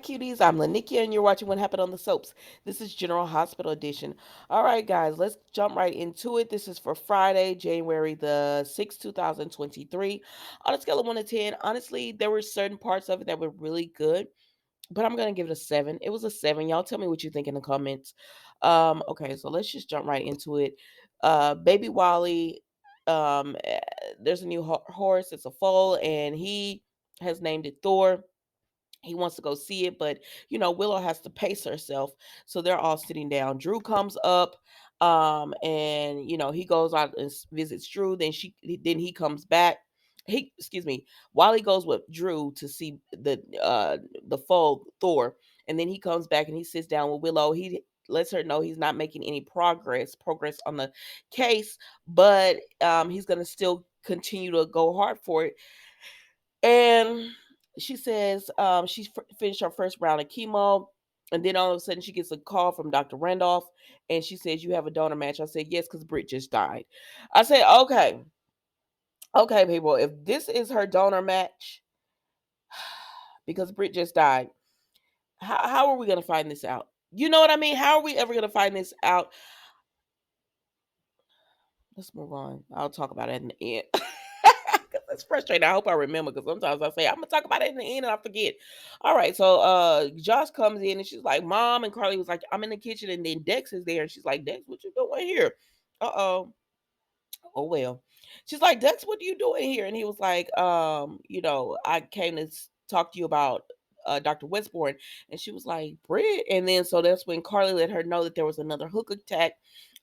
cuties. I'm Lanikia, and you're watching What Happened on the Soaps. This is General Hospital Edition. All right, guys, let's jump right into it. This is for Friday, January the 6th, 2023. On a scale of 1 to 10, honestly, there were certain parts of it that were really good, but I'm going to give it a 7. It was a 7. Y'all tell me what you think in the comments. Okay, so let's just jump right into it. Baby Wally, there's a new horse. It's a foal, and he has named it Thor. He wants to go see it, but Willow has to pace herself. So they're all sitting down. Drew comes up, and he goes out and visits Drew. Then he comes back. He excuse me. Wally goes with Drew to see the foal Thor, and then he comes back and he sits down with Willow. He lets her know he's not making any progress on the case, but he's gonna still continue to go hard for it. And she says finished her first round of chemo. And then all of a sudden, she gets a call from Dr. Randolph, and she says, "You have a donor match." I said, "Yes," because Britt just died. I said, okay, people, if this is her donor match, because Britt just died, how are we going to find this out? You know what I mean? How are we ever going to find this out? Let's move on. I'll talk about it in the end. That's frustrating. I hope I remember, because sometimes I say I'm gonna talk about it in the end and I forget. All right, so Josh comes in and she's like, "Mom," and Carly was like, "I'm in the kitchen," and then Dex is there and she's like, "Dex, what you doing here?" Uh-oh. Oh well. She's like, "Dex, what are you doing here?" And he was like, "I came to talk to you about Dr. Westbourne." And she was like, "Britt." And then so that's when Carly let her know that there was another hook attack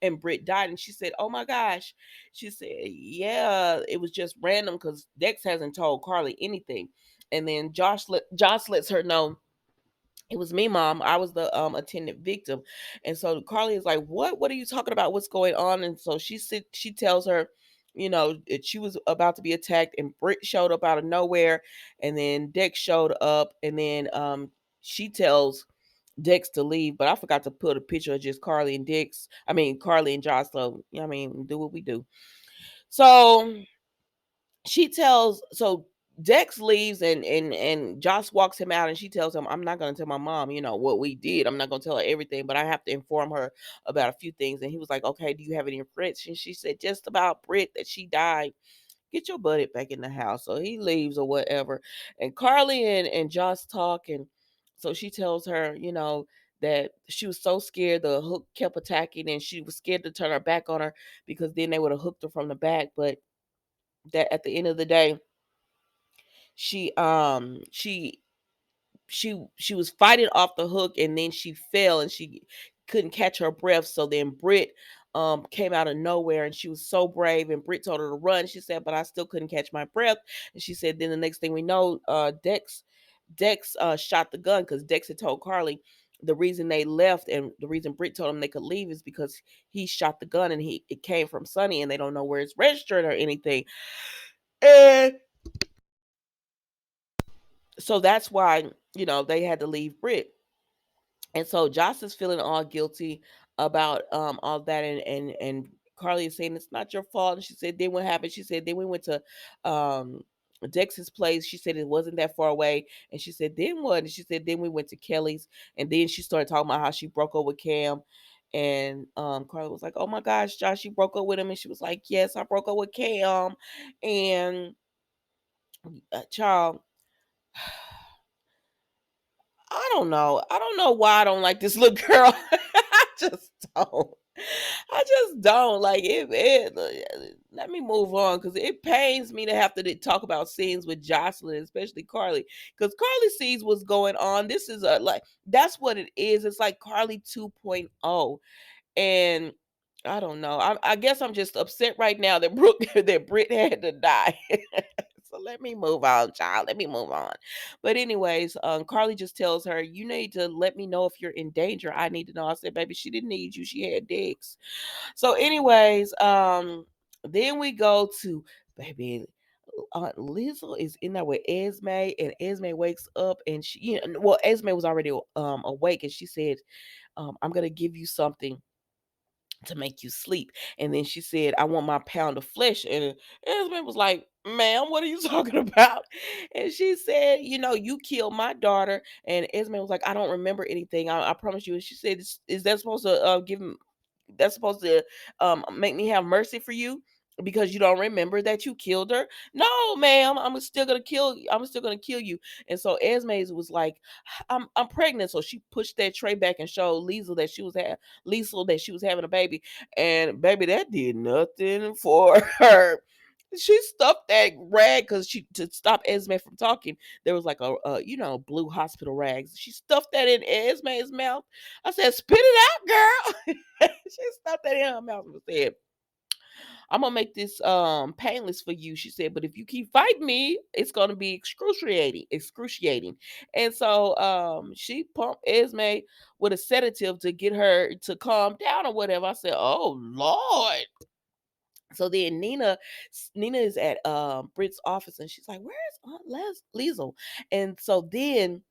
and Britt died. And she said, "Oh my gosh." She said, "Yeah, it was just random because Dex hasn't told Carly anything." And then Josh lets her know, "It was me, Mom. I was the attendant victim." And so Carly is like, What are you talking about? What's going on?" And so she tells her, that she was about to be attacked, and Britt showed up out of nowhere, and then Dex showed up, and then she tells Dex to leave, but I forgot to put a picture of just Carly and Josh. So do what we do. So Dex leaves, and Josh walks him out, and she tells him, "I'm not going to tell my mom, what we did. I'm not going to tell her everything, but I have to inform her about a few things." And he was like, "Okay, do you have any regrets?" And she said, "Just about Britt, that she died. Get your buddy back in the house." So he leaves or whatever. And Carly and Josh talk, and so she tells her, that she was so scared the hook kept attacking, and she was scared to turn her back on her, because then they would have hooked her from the back. But that at the end of the day, she um she she was fighting off the hook, and then she fell and she couldn't catch her breath. So then Britt came out of nowhere, and she was so brave, and Britt told her to run. She said, "But I still couldn't catch my breath." And she said, then the next thing we know, Dex shot the gun, because Dex had told Carly the reason they left, and the reason Britt told him they could leave, is because he shot the gun, and it came from Sonny, and they don't know where it's registered or anything. And so that's why, they had to leave Britt. And so Josh is feeling all guilty about all that, and Carly is saying it's not your fault. And she said, "Then what happened?" She said, "Then we went to um Dex's place." She said it wasn't that far away. And she said, "Then what?" And she said, "Then we went to Kelly's." And then she started talking about how she broke up with Cam. And Carly was like, "Oh my gosh, Josh, you broke up with him?" And she was like, "Yes, I broke up with Cam." And child, I don't know. I don't know why I don't like this little girl. I just don't. I just don't like it. Let me move on, because it pains me to have to talk about scenes with Jocelyn, especially Carly, because Carly sees what's going on. This is that's what it is. It's like Carly 2.0, and I don't know. I guess I'm just upset right now that that Britt had to die. So let me move on, child. Let me move on. But anyways, Carly just tells her, "You need to let me know if you're in danger. I need to know." I said, "Baby, she didn't need you. She had Dicks." So anyways, then we go to, baby, Aunt Lizzo is in there with Esme, and Esme wakes up, and Esme was already awake, and she said, "I'm gonna give you something to make you sleep." And then she said, "I want my pound of flesh." And Esme was like, ma'am, what are you talking about? And she said, you know, you killed my daughter. And Esme was like, I don't remember anything. I promise you. And she said, is that supposed to give him, that's supposed to make me have mercy for you because you don't remember that you killed her? No, ma'am, I'm still gonna kill you. And so Esme was like, I'm pregnant. So she pushed that tray back and showed Liesel that she was having a baby. And baby, that did nothing for her. She stuffed that rag because she to stop Esme from talking. There was like you know, blue hospital rags. She stuffed that in Esme's mouth. I said, "Spit it out, girl." She stuffed that in her mouth and said, "I'm gonna make this painless for you." She said, "But if you keep fighting me, it's gonna be excruciating." And so she pumped Esme with a sedative to get her to calm down or whatever. I said, "Oh Lord." So then Nina is at Britt's office and she's like, "Where's Aunt Liesel?" And so then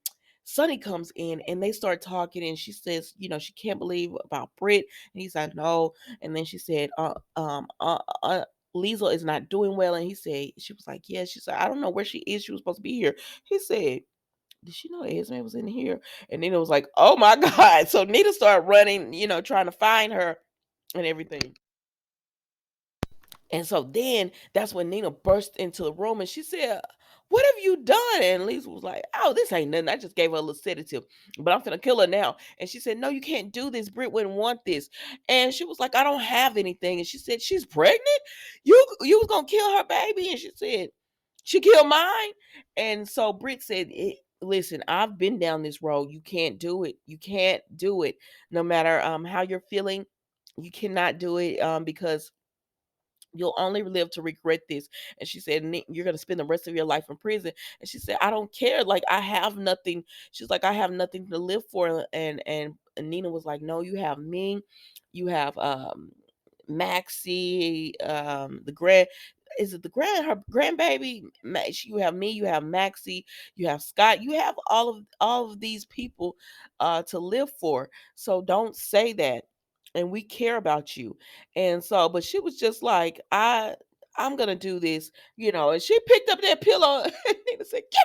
Sonny comes in and they start talking and she says, you know, she can't believe about Britt. And he's like, "No." And then she said, Liesel is not doing well. And she was like, "Yeah." She said, "I don't know where she is. She was supposed to be here." He said, "Did she know Esme was in here?" And Nina was like, "Oh my God." So Nina started running, you know, trying to find her and everything. And so then that's when Nina burst into the room and she said, "What have you done?" And Lisa was like, "Oh, this ain't nothing. I just gave her a little sedative, but I'm finna kill her now." And she said, "No, you can't do this. Britt wouldn't want this." And she was like, "I don't have anything." And she said, "She's pregnant? You was gonna kill her baby?" And she said, "She killed mine." And so Britt said, "Listen, I've been down this road. You can't do it. You can't do it. No matter how you're feeling, you cannot do it because you'll only live to regret this." And she said, "You're going to spend the rest of your life in prison." And she said, "I don't care. Like, I have nothing." She's like, "I have nothing to live for." And Nina was like, "No, you have me. You have Maxie, the grand is it the grand her grandbaby? You have me, you have Maxie, you have Scott, you have all of these people to live for. So don't say that. And we care about you." And so, but she was just like, I'm gonna do this, you know. And she picked up that pillow and Nina said, give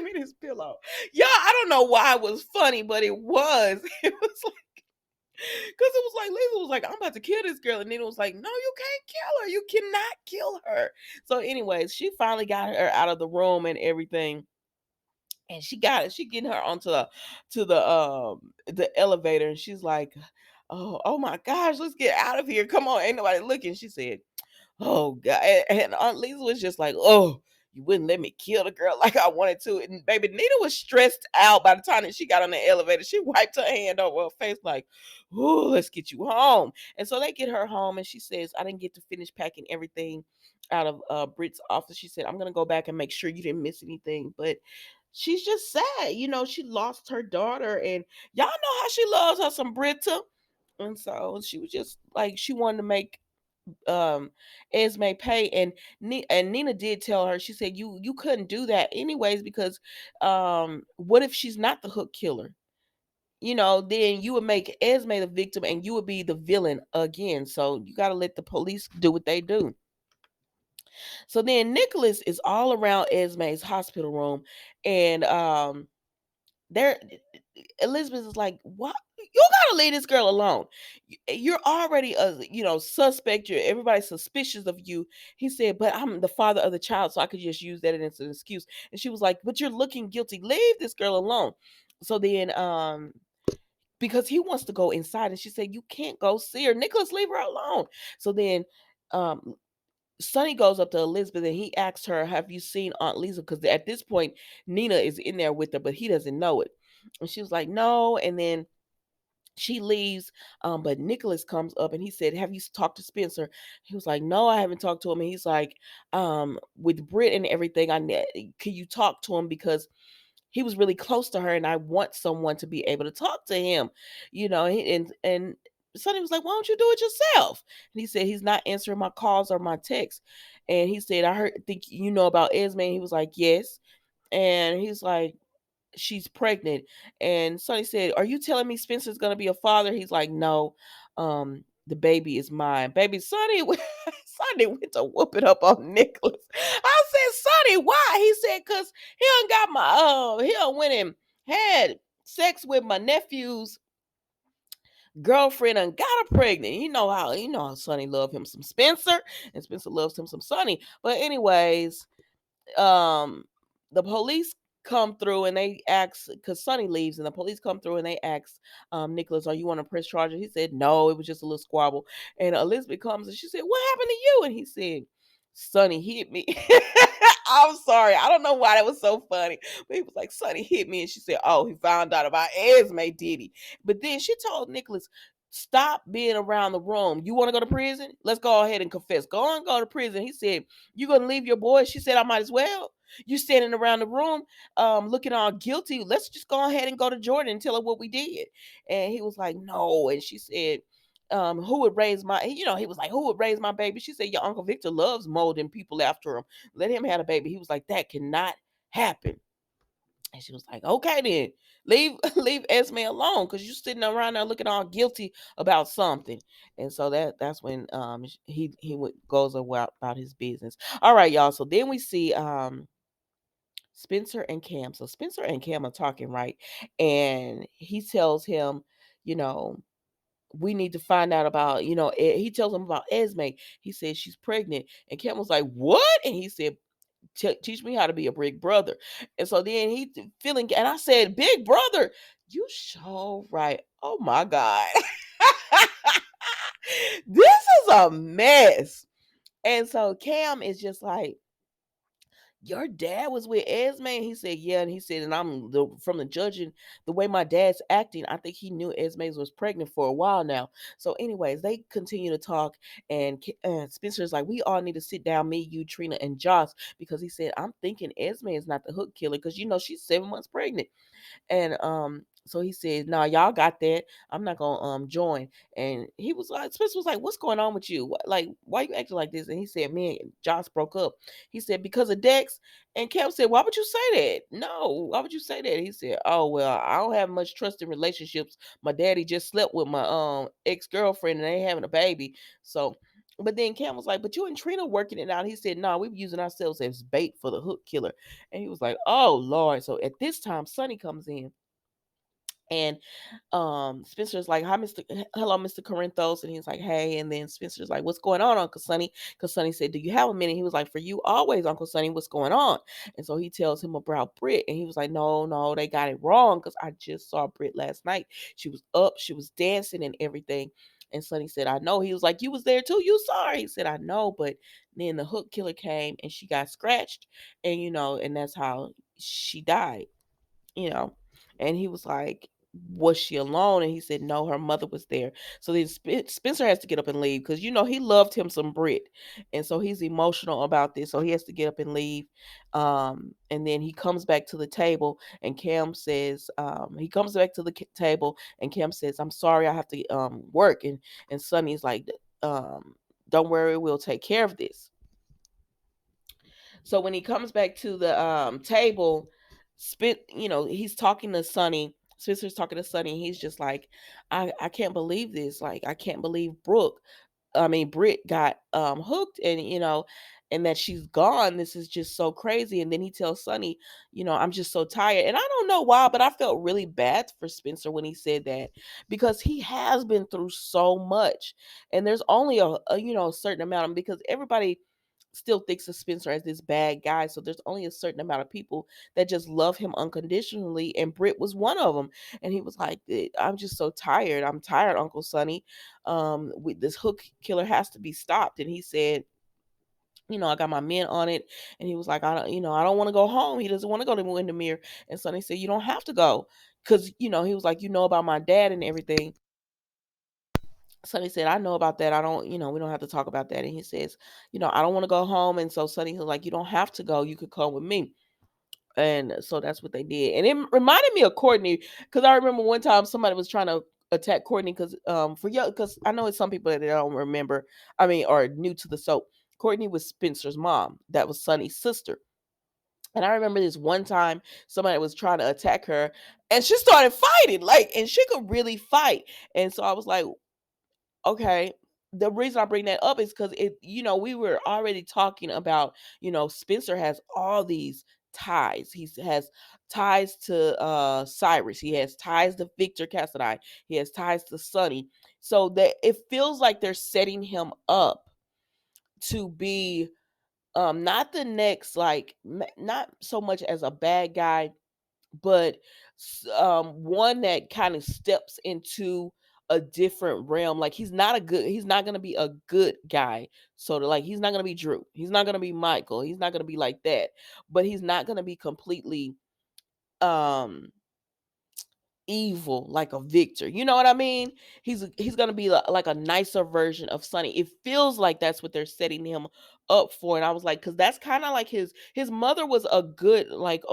me this pillow. Yeah, I don't know why it was funny, but it was. It was because it was like Lisa was like, "I'm about to kill this girl," and Nina was like, "No, you can't kill her. You cannot kill her." So, anyways, she finally got her out of the room and everything, and she got it. She getting her onto the elevator, and she's like, "Oh my gosh, let's get out of here! Come on, ain't nobody looking." She said, "Oh God." And Aunt Lisa was just like, "Oh, you wouldn't let me kill the girl like I wanted to." And baby, Nina was stressed out by the time that she got on the elevator. She wiped her hand over her face, like, "Oh, let's get you home." And so they get her home, and she says, "I didn't get to finish packing everything out of Britt's office." She said, "I'm gonna go back and make sure you didn't miss anything." But she's just sad. You know, she lost her daughter, and y'all know how she loves her some Britta. And so she was just like, she wanted to make um Esme pay. And Nina did tell her, she said, you couldn't do that anyways because what if she's not the hook killer? You know, then you would make Esme the victim and you would be the villain again. So you got to let the police do what they do. So then Nicholas is all around Esme's hospital room, and there Elizabeth is like, "What? You gotta leave this girl alone. You're already a suspect. Everybody's suspicious of you." He said, "But I'm the father of the child, so I could just use that as an excuse." And she was like, "But you're looking guilty. Leave this girl alone." So then, because he wants to go inside, and she said, "You can't go see her, Nicholas. Leave her alone." So then, um, Sonny goes up to Elizabeth and he asks her, "Have you seen Aunt Lisa?" Because at this point, Nina is in there with her, but he doesn't know it. And she was like, "No." And then she leaves, but Nicholas comes up and he said, "Have you talked to Spencer?" He was like, "No, I haven't talked to him." And he's like, "With Britt and everything, can you talk to him because he was really close to her, and I want someone to be able to talk to him, you know." And Sonny was like, "Why don't you do it yourself?" And he said, "He's not answering my calls or my texts." And he said, Think you know about Esme?" And he was like, "Yes." And he's like, "She's pregnant." And Sonny said, "Are you telling me Spencer's gonna be a father?" He's like, "No, the baby is mine." Baby Sonny Sonny went to whooping up on Nicholas. I said, Sonny, why? He said, cause he done got my he done went and had sex with my nephew's girlfriend and got her pregnant. You know how Sonny love him some Spencer, and Spencer loves him some Sonny. But anyways, um the police come through and they ask, because Sonny leaves, and the police come through and they ask Nicholas, are you want to press charges? He said no, it was just a little squabble. And Elizabeth comes and she said, what happened to you? And he said, Sonny hit me. I'm sorry, I don't know why that was so funny, but he was like, Sonny hit me. And she said, oh, he found out about Esme, did he? But then she told Nicholas, stop being around the room. You want to go to prison? Let's go ahead and confess. Go on, go to prison. He said, you gonna leave your boy? She said, I might as well. You standing around the room looking all guilty. Let's just go ahead and go to Jordan and tell her what we did. And he was like, no. And she said, who would raise my, he was like, who would raise my baby? She said, your Uncle Victor loves molding people after him. Let him have a baby. He was like, that cannot happen. And she was like, okay then, leave Esme alone, because you sitting around there looking all guilty about something. And so that's when goes about his business. All right, y'all. So then we see Spencer and Cam. So Spencer and Cam are talking, right? And he tells him, you know, we need to find out about, he tells him about Esme. He says she's pregnant. And Cam was like, what? And he said, teach me how to be a big brother. And so then feeling, and I said, big brother, you so right. Oh my God. This is a mess. And so Cam is just like, your dad was with Esme? And he said, yeah. And he said, and from the judging, the way my dad's acting, I think he knew Esme was pregnant for a while now. So anyways, they continue to talk, and Spencer's like, we all need to sit down, me, you, Trina, and Josh, because he said, I'm thinking Esme is not the hook killer, because she's 7 months pregnant. And so he said, nah, y'all got that. I'm not gonna join. And he was like, Spencer was like, what's going on with you? Like, why you acting like this? And he said, me and Josh broke up. He said, because of Dex. And Cam said, why would you say that? No, why would you say that? He said, oh well, I don't have much trust in relationships. My daddy just slept with my ex-girlfriend and they having a baby. So but then Cam was like, but you and Trina working it out. He said, no, we're using ourselves as bait for the hook killer. And he was like, oh Lord. So at this time, Sonny comes in, and Spencer's like, hi, hello, Mr. Corinthos. And he's like, hey. And then Spencer's like, what's going on, Uncle Sonny? Because Sonny said, do you have a minute? He was like, for you always, Uncle Sonny, what's going on? And so he tells him about Britt. And he was like, no, they got it wrong, because I just saw Britt last night. She was up, she was dancing and everything. And Sonny said, I know. He was like, you was there too, you saw her. He said, I know. But then the hook killer came and she got scratched, and and that's how she died. you know. And he was like, was she alone? And he said, no, her mother was there. So then Spencer has to get up and leave, because, he loved him some Brit. And so he's emotional about this. So he has to get up and leave. And then he comes back to the table, and Cam says, he comes back to the table, and Cam says, I'm sorry, I have to work. And Sonny's like, um, don't worry, we'll take care of this. So when he comes back to the table, he's talking to Sonny. Spencer's talking to Sonny. He's just like, I can't believe this. Like, I can't believe Britt got hooked, and that she's gone. This is just so crazy. And then he tells Sonny, I'm just so tired. And I don't know why, but I felt really bad for Spencer when he said that, because he has been through so much. And there's only a certain amount of, because everybody still thinks of Spencer as this bad guy. So there's only a certain amount of people that just love him unconditionally. And Britt was one of them. And he was like, I'm just so tired. I'm tired, Uncle Sonny. With this hook killer has to be stopped. And he said, I got my men on it. And he was like, I don't want to go home. He doesn't want to go to Windermere. And Sonny said, you don't have to go. Because, he was like, about my dad and everything. Sonny said, I know about that. I don't, we don't have to talk about that. And he says, I don't want to go home. And so Sonny was like, you don't have to go. You could come with me. And so that's what they did. And it reminded me of Courtney, because I remember one time somebody was trying to attack Courtney, because I know it's some people that don't remember, or new to the soap. Courtney was Spencer's mom. That was Sonny's sister. And I remember this one time somebody was trying to attack her, and she started fighting, and she could really fight. And so I was like, okay. the reason I bring that up is because we were already talking about, Spencer has all these ties. He has ties to Cyrus. He has ties to Victor Cassadine. He has ties to Sonny. So that it feels like they're setting him up to be not the next, like, not so much as a bad guy, but one that kind of steps into a different realm. Like, he's not going to be a good guy. So like, he's not going to be Drew, he's not going to be Michael, he's not going to be like that, but he's not going to be completely um evil like a Victor. You know what I mean? He's gonna be like a nicer version of Sonny. It feels like that's what they're setting him up for. And I was like, because that's kind of like his mother was a good, like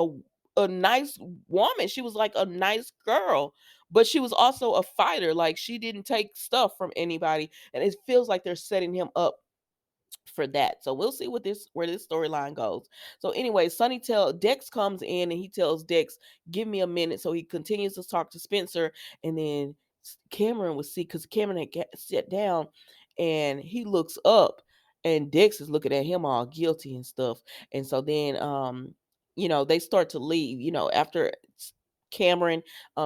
a nice woman. She was like a nice girl, but she was also a fighter. Like, she didn't take stuff from anybody. And it feels like they're setting him up for that. So we'll see where this storyline goes. So anyway, Dex comes in and he tells Dex, "Give me a minute." So he continues to talk to Spencer, and then Cameron would see, because Cameron had sat down, and he looks up, and Dex is looking at him all guilty and stuff. And so then they start to leave. After Cameron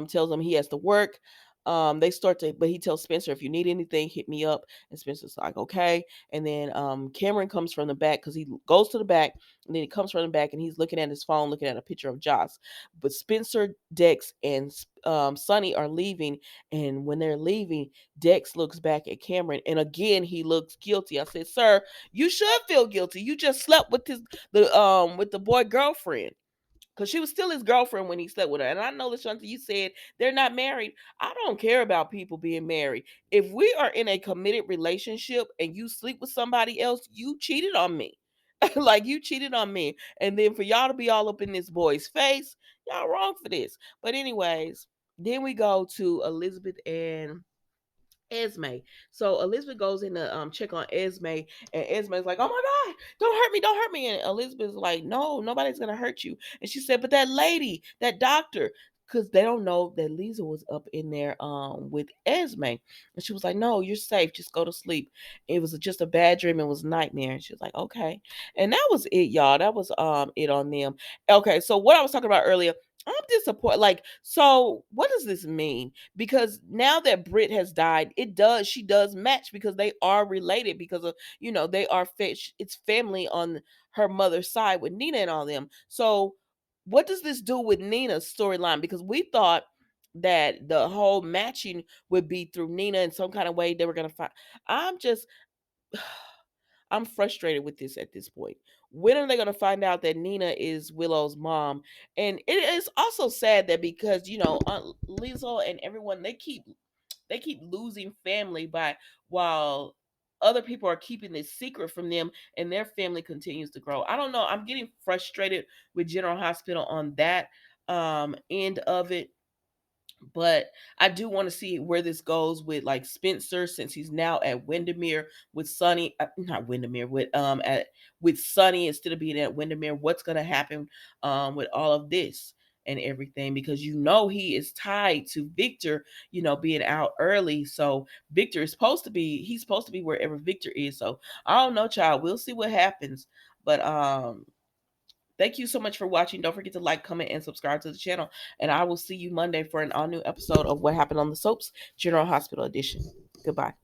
tells him he has to work. They start to, but he tells Spencer, "If you need anything, hit me up." And Spencer's like, "Okay." And then Cameron comes from the back, because he goes to the back, and then he comes from the back, and he's looking at his phone, looking at a picture of Joss. But Spencer, Dex, and Sonny are leaving, and when they're leaving, Dex looks back at Cameron, and again he looks guilty. I said, "Sir, you should feel guilty. You just slept with the boy girlfriend." Because she was still his girlfriend when he slept with her. And I know, LaShanta, you said they're not married. I don't care about people being married. If we are in a committed relationship and you sleep with somebody else, you cheated on me. Like, you cheated on me. And then for y'all to be all up in this boy's face, y'all wrong for this. But anyways, then we go to Elizabeth and Esme. So Elizabeth goes in to check on Esme, and Esme's like, "Oh my God, don't hurt me, don't hurt me." And Elizabeth's like, "No, nobody's gonna hurt you." And she said, "But that lady, that doctor," because they don't know that Lisa was up in there with Esme. And she was like, "No, you're safe. Just go to sleep. It was just a bad dream. It was a nightmare." And she was like, "Okay." And that was it, y'all. That was it on them. Okay, so what I was talking about earlier, I'm disappointed. Like, so what does this mean? Because now that Britt has died, she does match, because they are related, because of, they are it's family on her mother's side with Nina and all them. So what does this do with Nina's storyline? Because we thought that the whole matching would be through Nina in some kind of way. They were gonna find. I'm just I'm frustrated with this at this point. When are they going to find out that Nina is Willow's mom? And it is also sad that, because Lizzo and everyone, they keep losing family by while other people are keeping this secret from them, and their family continues to grow. I don't know. I'm getting frustrated with General Hospital on that end of it. But I do want to see where this goes with, like, Spencer, since he's now at Windermere with Sonny, not Windermere, with Sonny instead of being at Windermere. What's going to happen with all of this and everything? Because he is tied to Victor, being out early. So Victor is he's supposed to be wherever Victor is. So I don't know, child. We'll see what happens. But thank you so much for watching. Don't forget to like, comment, and subscribe to the channel. And I will see you Monday for an all new episode of What Happened on the Soaps, General Hospital Edition. Goodbye.